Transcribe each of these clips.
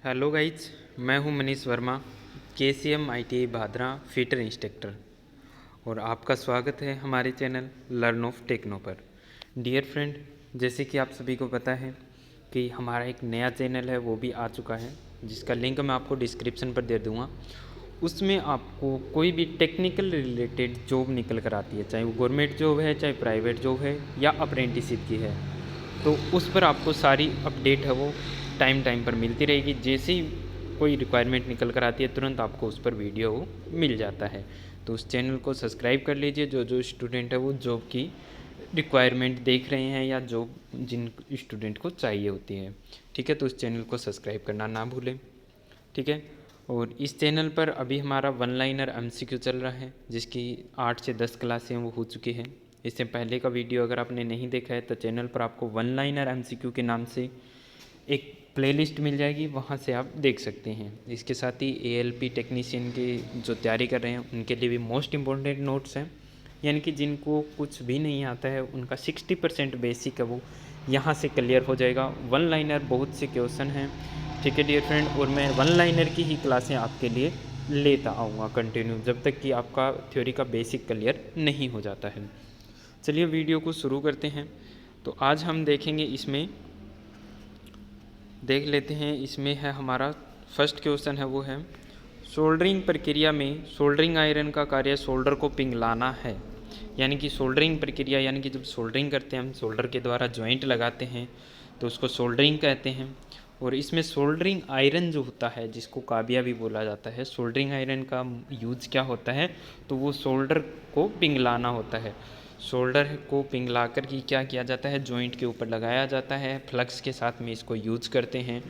Hello guys, मैं हूं Manish Verma, KCM ITI Bhadra fitter instructor, और आपका स्वागत है हमारे चैनल लर्न ऑफ टेक्नो पर। डियर फ्रेंड, जैसे कि आप सभी को पता है कि हमारा एक नया चैनल है, वो भी आ चुका है, जिसका लिंक मैं आपको डिस्क्रिप्शन पर दे दूँगा। उसमें आपको कोई भी टेक्निकल रिलेटेड जॉब निकल कर आती है, चाहे वो गवर्नमेंट जॉब है, चाहे प्राइवेट जॉब है या अप्रेंटिसशिप की है, तो उस पर आपको सारी अपडेट है वो टाइम पर मिलती रहेगी। जैसे ही कोई रिक्वायरमेंट निकल कर आती है, तुरंत आपको उस पर वीडियो वो मिल जाता है। तो उस चैनल को सब्सक्राइब कर लीजिए। जो स्टूडेंट है वो जॉब की रिक्वायरमेंट देख रहे हैं या जॉब जिन स्टूडेंट को चाहिए होती है, ठीक है, तो उस चैनल को सब्सक्राइब करना ना भूलें, ठीक है। और इस चैनल पर अभी हमारा वन लाइनर MCQ चल रहा है, जिसकी 8 से 10 क्लासें वो हो चुकी हैं। इससे पहले का वीडियो अगर आपने नहीं देखा है तो चैनल पर आपको वन लाइनर MCQ के नाम से एक प्लेलिस्ट मिल जाएगी, वहाँ से आप देख सकते हैं। इसके साथ ही ALP टेक्नीशियन की जो तैयारी कर रहे हैं उनके लिए भी मोस्ट इम्पॉर्टेंट नोट्स हैं, यानी कि जिनको कुछ भी नहीं आता है उनका 60% बेसिक है वो यहाँ से क्लियर हो जाएगा। वन लाइनर बहुत से क्वेश्चन हैं, ठीक है डियर फ्रेंड, और मैं वन लाइनर की ही क्लासें आपके लिए लेता आऊँगा कंटिन्यू, जब तक कि आपका थ्योरी का बेसिक क्लियर नहीं हो जाता है। चलिए वीडियो को शुरू करते हैं। तो आज हम देखेंगे, इसमें देख लेते हैं। इसमें है हमारा फर्स्ट क्वेश्चन है, वो है सोल्डरिंग प्रक्रिया में सोल्डरिंग आयरन का कार्य सोल्डर को पिघलाना है। यानी कि सोल्डरिंग प्रक्रिया, यानी कि जब सोल्डरिंग करते हैं हम, सोल्डर के द्वारा जॉइंट लगाते हैं तो उसको सोल्डरिंग कहते हैं। और इसमें सोल्डरिंग आयरन जो होता है, जिसको काबिया भी बोला जाता है, सोल्डरिंग आयरन का यूज क्या होता है, तो वो सोल्डर को पिघलाना होता है। शोल्डर को पिघला कर की क्या किया जाता है, जॉइंट के ऊपर लगाया जाता है, फ्लक्स के साथ में इसको यूज करते हैं,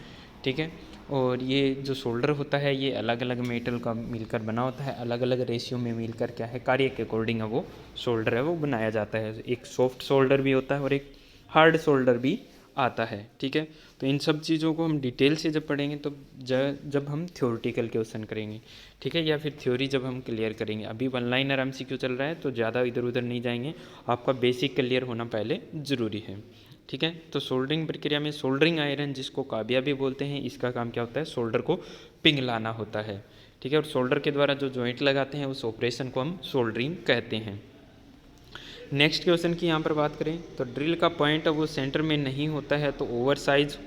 ठीक है। और ये जो शोल्डर होता है ये अलग अलग मेटल का मिलकर बना होता है, अलग अलग रेशियो में मिलकर क्या है, कार्य के अकॉर्डिंग है वो शोल्डर है वो बनाया जाता है। एक सॉफ्ट शोल्डर भी होता है और एक हार्ड शोल्डर भी आता है, ठीक है। तो इन सब चीज़ों को हम डिटेल से जब पढ़ेंगे तो जब हम थ्योरेटिकल क्वेश्चन करेंगे, ठीक है, या फिर थ्योरी जब हम क्लियर करेंगे। अभी वन लाइनर MCQ चल रहा है तो ज़्यादा इधर उधर नहीं जाएंगे, आपका बेसिक क्लियर होना पहले ज़रूरी है, ठीक है। तो सोल्डरिंग प्रक्रिया में सोल्डरिंग आयरन, जिसको काबिया भी बोलते हैं, इसका काम क्या होता है, सोल्डर को पिघलाना होता है, ठीक है। और सोल्डर के द्वारा जो जॉइंट लगाते हैं उस ऑपरेशन को हम सोल्डरिंग कहते हैं। नेक्स्ट क्वेश्चन की यहाँ पर बात करें तो ड्रिल का पॉइंट वो सेंटर में नहीं होता है तो ओवर साइज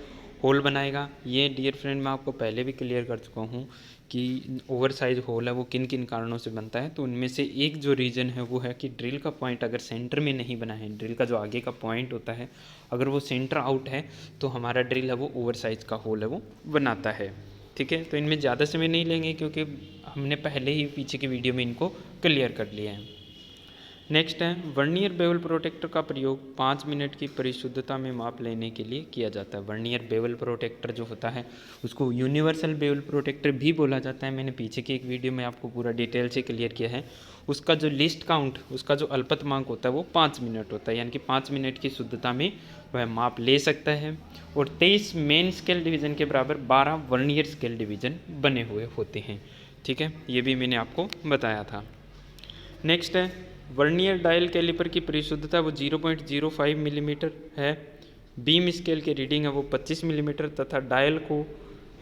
होल बनाएगा। ये डियर फ्रेंड मैं आपको पहले भी क्लियर कर चुका हूँ कि ओवर साइज होल है वो किन किन कारणों से बनता है। तो उनमें से एक जो रीज़न है वो है कि ड्रिल का पॉइंट अगर सेंटर में नहीं बना है, ड्रिल का जो आगे का पॉइंट होता है अगर वो सेंटर आउट है तो हमारा ड्रिल है वो ओवर साइज का होल है वो बनाता है, ठीक है। तो इनमें ज़्यादा समय नहीं लेंगे क्योंकि हमने पहले ही पीछे की वीडियो में इनको क्लियर कर लिया है। नेक्स्ट है वर्नियर बेवल प्रोटेक्टर का प्रयोग 5 मिनट की परिशुद्धता में माप लेने के लिए किया जाता है। वर्नियर बेवल प्रोटेक्टर जो होता है उसको यूनिवर्सल बेवल प्रोटेक्टर भी बोला जाता है। मैंने पीछे की एक वीडियो में आपको पूरा डिटेल से क्लियर किया है। उसका जो लिस्ट काउंट, उसका जो अल्पतमांक होता है वो 5 मिनट होता है, यानी कि 5 मिनट की शुद्धता में वह माप ले सकता है। और 23 मेन स्केल डिवीज़न के बराबर 12 वर्नियर स्केल डिवीज़न बने हुए होते हैं, ठीक है। ये भी मैंने आपको बताया था। नेक्स्ट है वर्नियर डायल कैलिपर की परिशुद्धता वो 0.05 मिलीमीटर है। बीम स्केल की रीडिंग है वो 25 मिलीमीटर तथा डायल को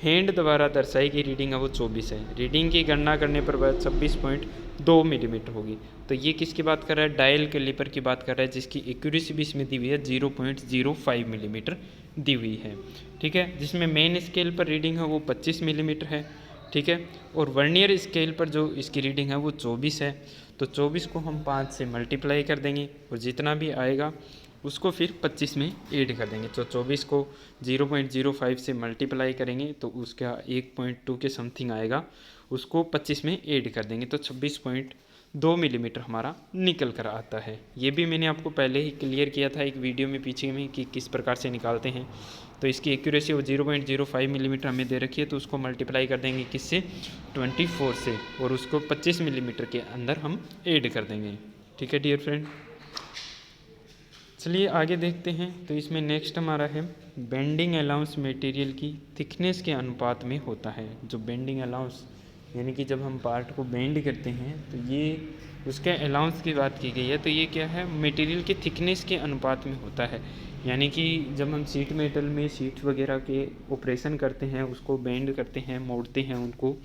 हैंड द्वारा दर्शाई गई रीडिंग है वो 24 है। रीडिंग की गणना करने पर वह 26.2 मिलीमीटर होगी। तो ये किसकी बात कर रहा है, डायल कैलिपर की बात कर रहा है, जिसकी एक्यूरेसी भी इसमें दी हुई है 0.05 मिलीमीटर दी हुई है, ठीक है। जिसमें मेन स्केल पर रीडिंग है वो 25 मिलीमीटर है, ठीक है। और वर्नियर स्केल पर जो इसकी रीडिंग है वो 24 है। तो 24 को हम 5 से मल्टीप्लाई कर देंगे और जितना भी आएगा उसको फिर 25 में ऐड कर देंगे। तो 24 को 0.05 से मल्टीप्लाई करेंगे तो उसका 1.2 के समथिंग आएगा, उसको 25 में ऐड कर देंगे तो 26.2 मिलीमीटर हमारा निकल कर आता है। ये भी मैंने आपको पहले ही क्लियर किया था एक वीडियो में पीछे में कि किस प्रकार से निकालते हैं। तो इसकी एक्यूरेसी वो 0.05 मिलीमीटर हमें दे रखी है, तो उसको मल्टीप्लाई कर देंगे किससे, 24 से, और उसको 25 मिलीमीटर के अंदर हम ऐड कर देंगे, ठीक है डियर फ्रेंड। चलिए आगे देखते हैं। तो इसमें नेक्स्ट हमारा है बेंडिंग अलाउंस मटेरियल की थिकनेस के अनुपात में होता है। जो बेंडिंग अलाउंस यानी कि जब हम पार्ट को बेंड करते हैं तो ये उसके अलाउंस की बात की गई है। तो ये क्या है, मटेरियल के थिकनेस के अनुपात में होता है। यानी कि जब हम शीट मेटल में शीट वगैरह के ऑपरेशन करते हैं, उसको बेंड करते हैं, मोड़ते हैं, उनको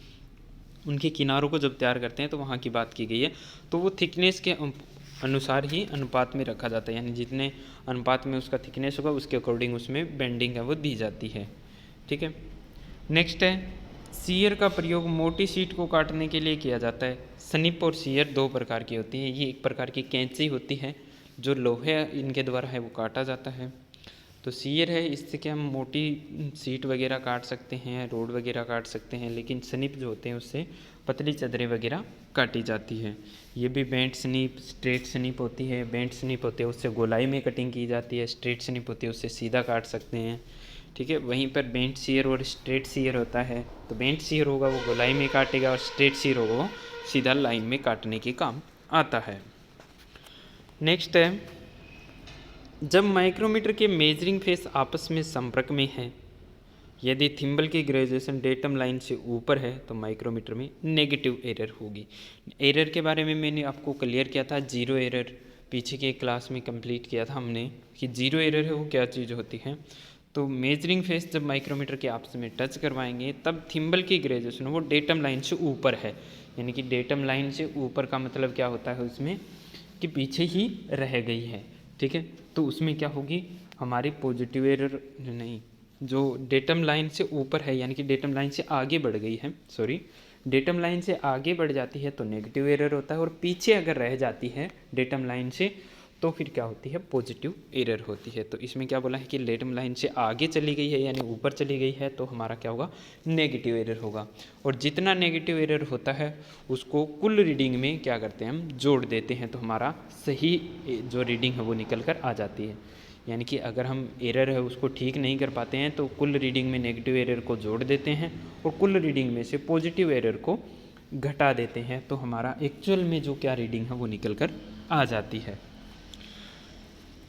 उनके किनारों को जब तैयार करते हैं तो वहाँ की बात की गई है। तो वो थिकनेस के अनुसार ही अनुपात में रखा जाता है, यानी जितने अनुपात में उसका थिकनेस होगा उसके अकॉर्डिंग उसमें बेंडिंग है वो दी जाती है। ठीक है, नेक्स्ट है सीयर का प्रयोग मोटी शीट को काटने के लिए किया जाता है। स्निप और सीयर दो प्रकार की होती है। ये एक प्रकार की कैंची होती है जो लोहे इनके द्वारा है वो काटा जाता है। तो सीयर है, इससे क्या हम मोटी सीट वगैरह काट सकते हैं, रोड वगैरह काट सकते हैं, लेकिन स्निप जो होते हैं उससे पतली चदरें वगैरह काटी जाती है। ये भी बेंट स्निप, स्ट्रेट स्निप होती है। बेंट स्निप होते हैं उससे गोलाई में कटिंग की जाती है, स्ट्रेट स्निप होती है उससे सीधा काट सकते हैं। ठीक है, वहीं पर बेंट सीयर और स्ट्रेट सीयर होता है। तो बेंट सीयर होगा वो गोलाई में काटेगा और स्ट्रेट सीयर होगा वो सीधा लाइन में काटने के काम आता है। नेक्स्ट है जब माइक्रोमीटर के मेजरिंग फेस आपस में संपर्क में है, यदि थिम्बल की ग्रेजुएशन डेटम लाइन से ऊपर है तो माइक्रोमीटर में नेगेटिव एरर होगी। एरर के बारे में मैंने आपको क्लियर किया था, जीरो एरर पीछे के क्लास में कंप्लीट किया था हमने कि जीरो एरर है वो क्या चीज़ होती है। तो मेजरिंग फेस जब माइक्रोमीटर के आपस में टच करवाएंगे तब थिम्बल की ग्रेजुएशन वो डेटम लाइन से ऊपर है, यानी कि डेटम लाइन से ऊपर का मतलब क्या होता है उसमें कि पीछे ही रह गई है। ठीक है, तो उसमें क्या होगी हमारी पॉजिटिव एरर नहीं, जो डेटम लाइन से ऊपर है यानी कि डेटम लाइन से आगे बढ़ गई है, सॉरी डेटम लाइन से आगे बढ़ जाती है तो नेगेटिव एरर होता है, और पीछे अगर रह जाती है डेटम लाइन से तो फिर क्या होती है पॉजिटिव एरर होती है। तो इसमें क्या बोला है कि डेटम लाइन से आगे चली गई है यानी ऊपर चली गई है तो हमारा क्या होगा नेगेटिव एरर होगा। और जितना नेगेटिव एरर होता है उसको कुल रीडिंग में क्या करते हैं हम जोड़ देते हैं, तो हमारा सही जो रीडिंग है वो निकल कर आ जाती है। यानी कि अगर हम एरर है उसको ठीक नहीं कर पाते हैं तो कुल रीडिंग में नेगेटिव एरर को जोड़ देते हैं और कुल रीडिंग में से पॉजिटिव एरर को घटा देते हैं, तो हमारा एक्चुअल में जो क्या रीडिंग है वो निकल कर आ जाती है।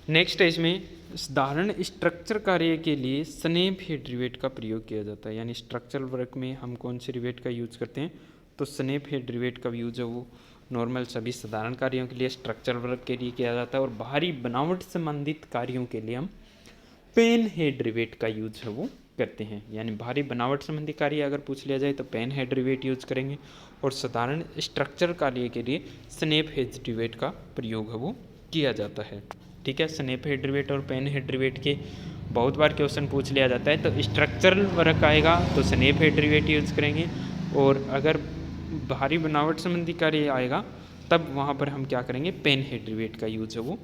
नेक्स्ट है इसमें साधारण स्ट्रक्चर कार्य के लिए स्नेप हेड रिवेट का प्रयोग किया जाता है, यानी स्ट्रक्चरल वर्क में हम कौन से रिवेट का यूज करते हैं तो स्नेप हेड रिवेट का यूज है वो नॉर्मल सभी साधारण कार्यों के लिए स्ट्रक्चरल वर्क के लिए किया जाता है, और बाहरी बनावट संबंधित कार्यों के लिए हम पेन हेड रिवेट का यूज है वो करते हैं। यानी बाहरी बनावट संबंधी कार्य अगर पूछ लिया जाए तो पेन हेड रिवेट यूज करेंगे, और साधारण स्ट्रक्चर कार्य के लिए स्नेप हेड रिवेट का प्रयोग है वो किया जाता है। ठीक है, स्नेप हेड रिवेट और पेन हेड रिवेट के बहुत बार क्वेश्चन पूछ लिया जाता है। तो स्ट्रक्चरल वर्क आएगा तो स्नेप हेड रिवेट यूज करेंगे, और अगर बाहरी बनावट संबंधी कार्य आएगा तब वहाँ पर हम क्या करेंगे पेन हेड रिवेट का यूज है वो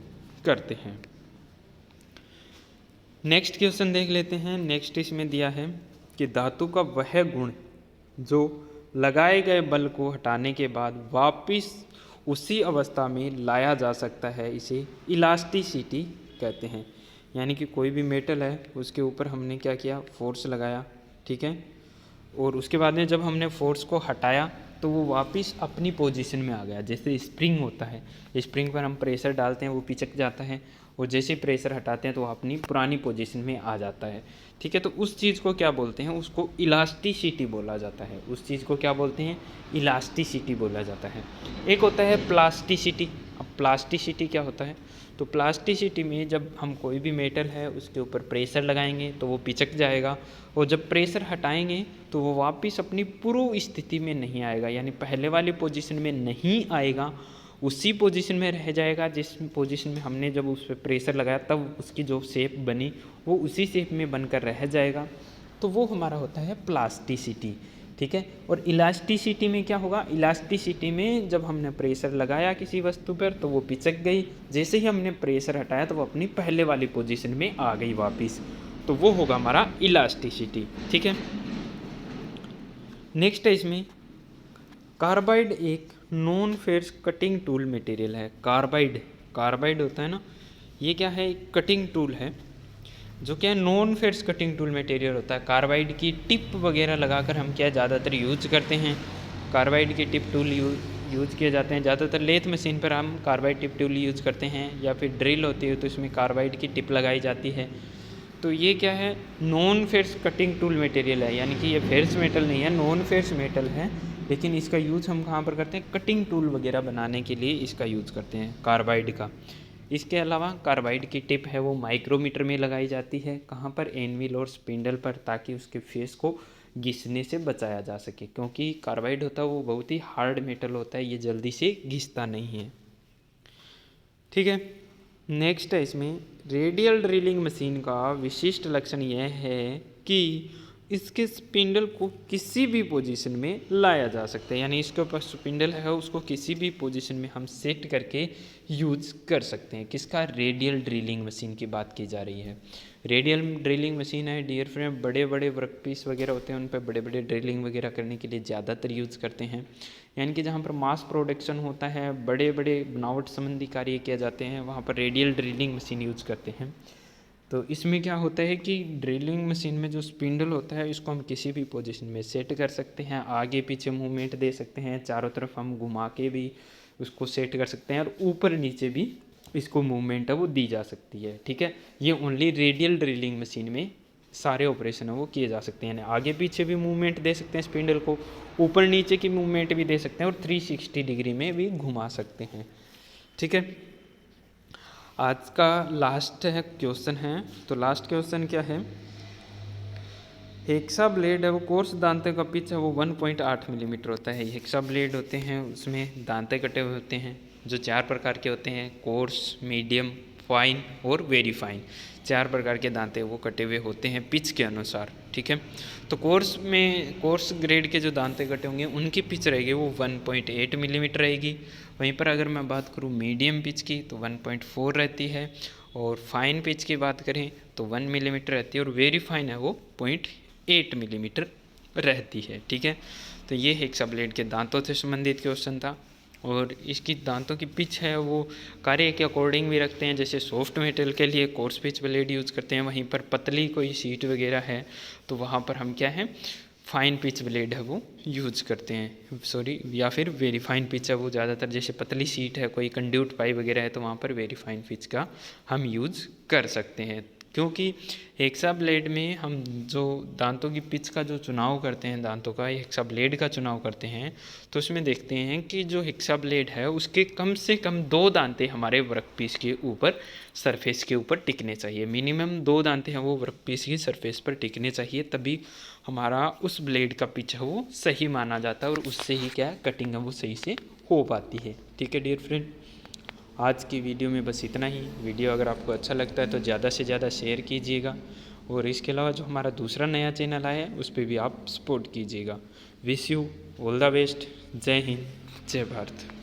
करते हैं। नेक्स्ट क्वेश्चन देख लेते हैं। नेक्स्ट इसमें दिया है कि धातु का वह गुण जो लगाए गए बल को हटाने के बाद वापस उसी अवस्था में लाया जा सकता है, इसे इलास्टिसिटी कहते हैं। यानी कि कोई भी मेटल है उसके ऊपर हमने क्या किया फोर्स लगाया, ठीक है, और उसके बाद में जब हमने फोर्स को हटाया तो वो वापस अपनी पोजीशन में आ गया। जैसे स्प्रिंग होता है, स्प्रिंग पर हम प्रेशर डालते हैं वो पिचक जाता है, और जैसे प्रेशर हटाते हैं तो वो अपनी पुरानी पोजीशन में आ जाता है। ठीक है, तो उस चीज़ को क्या बोलते हैं, उसको इलास्टिसिटी बोला जाता है। उस चीज़ को क्या बोलते हैं इलास्टिसिटी बोला जाता है। एक होता है प्लास्टिसिटी। अब प्लास्टिसिटी क्या होता है, तो प्लास्टिसिटी में जब हम कोई भी मेटल है उसके ऊपर प्रेशर लगाएंगे तो वो पिचक जाएगा, और जब प्रेशर हटाएंगे तो वो वापस अपनी पूर्व स्थिति में नहीं आएगा, यानी पहले वाली पोजीशन में नहीं आएगा, उसी पोजीशन में रह जाएगा जिस पोजीशन में हमने जब उस पर प्रेशर लगाया तब उसकी जो शेप बनी वो उसी शेप में बनकर रह जाएगा। तो वो हमारा होता है प्लास्टिसिटी। ठीक है, और इलास्टिसिटी में क्या होगा, इलास्टिसिटी में जब हमने प्रेशर लगाया किसी वस्तु पर तो वो पिचक गई, जैसे ही हमने प्रेशर हटाया तो वो अपनी पहले वाली पोजीशन में आ गई वापस, तो वो होगा हमारा इलास्टिसिटी। ठीक है, नेक्स्ट है इसमें कार्बाइड एक non ferrous cutting tool material है। कार्बाइड होता है ना, ये क्या है एक कटिंग टूल है जो क्या है non ferrous cutting tool material होता है। कार्बाइड की टिप वगैरह लगाकर हम क्या ज़्यादातर यूज करते हैं, कार्बाइड के टिप टूल यूज किए जाते हैं। ज़्यादातर लेथ मशीन पर हम कार्बाइड टिप टूल यूज करते हैं, या फिर ड्रिल होती है तो इसमें कार्बाइड की टिप लगाई जाती है। तो ये क्या है non ferrous cutting tool material है, यानी कि ये फेरस मेटल नहीं है, नॉन फेरस मेटल है, लेकिन इसका यूज़ हम कहाँ पर करते हैं कटिंग टूल वगैरह बनाने के लिए इसका यूज़ करते हैं कार्बाइड का। इसके अलावा कार्बाइड की टिप है वो माइक्रोमीटर में लगाई जाती है, कहाँ पर, एनविल और स्पिंडल पर, ताकि उसके फेस को घिसने से बचाया जा सके, क्योंकि कार्बाइड होता है वो बहुत ही हार्ड मेटल होता है, ये जल्दी से घिसता नहीं है। ठीक है, नेक्स्ट है इसमें रेडियल ड्रिलिंग मशीन का विशिष्ट लक्षण यह है कि इसके स्पिंडल को किसी भी पोजीशन में लाया जा सकता है, यानी इसके ऊपर स्पिंडल है उसको किसी भी पोजीशन में हम सेट करके यूज कर सकते हैं। किसका, रेडियल ड्रिलिंग मशीन की बात की जा रही है। रेडियल ड्रिलिंग मशीन है डियर फ्रेंड, बड़े बड़े वर्क पीस वगैरह होते हैं उन पर बड़े बड़े ड्रिलिंग वगैरह करने के लिए ज़्यादातर यूज़ करते हैं, यानी कि जहाँ पर मास प्रोडक्शन होता है, बड़े बड़े बनावट संबंधी कार्य किए जाते हैं, वहाँ पर रेडियल ड्रिलिंग मशीन यूज करते हैं। तो इसमें क्या होता है कि ड्रिलिंग मशीन में जो स्पिंडल होता है इसको हम किसी भी पोजीशन में सेट कर सकते हैं, आगे पीछे मूवमेंट दे सकते हैं, चारों तरफ हम घुमा के भी उसको सेट कर सकते हैं, और ऊपर नीचे भी इसको मूवमेंट है वो दी जा सकती है। ठीक है, ये ओनली रेडियल ड्रिलिंग मशीन में सारे ऑपरेशन है वो किए जा सकते हैं, आगे पीछे भी मूवमेंट दे सकते हैं स्पिंडल को, ऊपर नीचे की मूवमेंट भी दे सकते हैं, और 360 डिग्री में भी घुमा सकते हैं। ठीक है, आज का लास्ट है क्वेश्चन है, तो लास्ट क्वेश्चन क्या है, हेक्सा ब्लेड है वो कोर्स दांते का पिच है वो 1.8 मिलीमीटर होता है। हेक्सा ब्लेड होते हैं उसमें दांते कटे हुए होते हैं जो 4 प्रकार के होते हैं, कोर्स, मीडियम, फाइन और वेरी फाइन, 4 प्रकार के दांते वो कटे हुए होते हैं पिच के अनुसार। ठीक है, तो कोर्स ग्रेड के जो दांते कटे होंगे उनकी पिच रहेगी वो 1.8 मिलीमीटर रहेगी। वहीं पर अगर मैं बात करूँ मीडियम पिच की तो 1.4 रहती है, और फाइन पिच की बात करें तो 1 मिलीमीटर रहती है, और वेरी फाइन है वो 0.8 मिलीमीटर रहती है। ठीक है, तो ये हेक्सा ब्लेड के दांतों से संबंधित क्वेश्चन था, और इसकी दांतों की पिच है वो कार्य के अकॉर्डिंग भी रखते हैं, जैसे सॉफ्ट मेटल के लिए कोर्स पिच ब्लेड यूज़ करते हैं, वहीं पर पतली कोई सीट वगैरह है तो वहाँ पर हम क्या है फाइन पिच ब्लेड है वो यूज करते हैं, या फिर वेरी फाइन पिच है वो ज़्यादातर, जैसे पतली सीट है कोई कंड्यूट पाई वगैरह है तो वहाँ पर वेरी फाइन पिच का हम यूज कर सकते हैं। क्योंकि हेक्सा ब्लेड में हम जो दांतों की पिच का जो चुनाव करते हैं, दांतों का हेक्सा ब्लेड का चुनाव करते हैं, तो उसमें देखते हैं कि जो हेक्सा ब्लेड है उसके कम से कम 2 दांते हमारे वर्क पीस के ऊपर सरफेस के ऊपर टिकने चाहिए, मिनिमम 2 दांते हैं वो वर्क पीस की सरफेस पर टिकने चाहिए, तभी हमारा उस ब्लेड का पिच है वो सही माना जाता है, और उससे ही क्या कटिंग है वो सही से हो पाती है। ठीक है डियर फ्रेंड, आज की वीडियो में बस इतना ही। वीडियो अगर आपको अच्छा लगता है तो ज़्यादा से ज़्यादा शेयर कीजिएगा, और इसके अलावा जो हमारा दूसरा नया चैनल आया है उस पर भी आप सपोर्ट कीजिएगा। Wish you all the best. जय हिंद, जय भारत।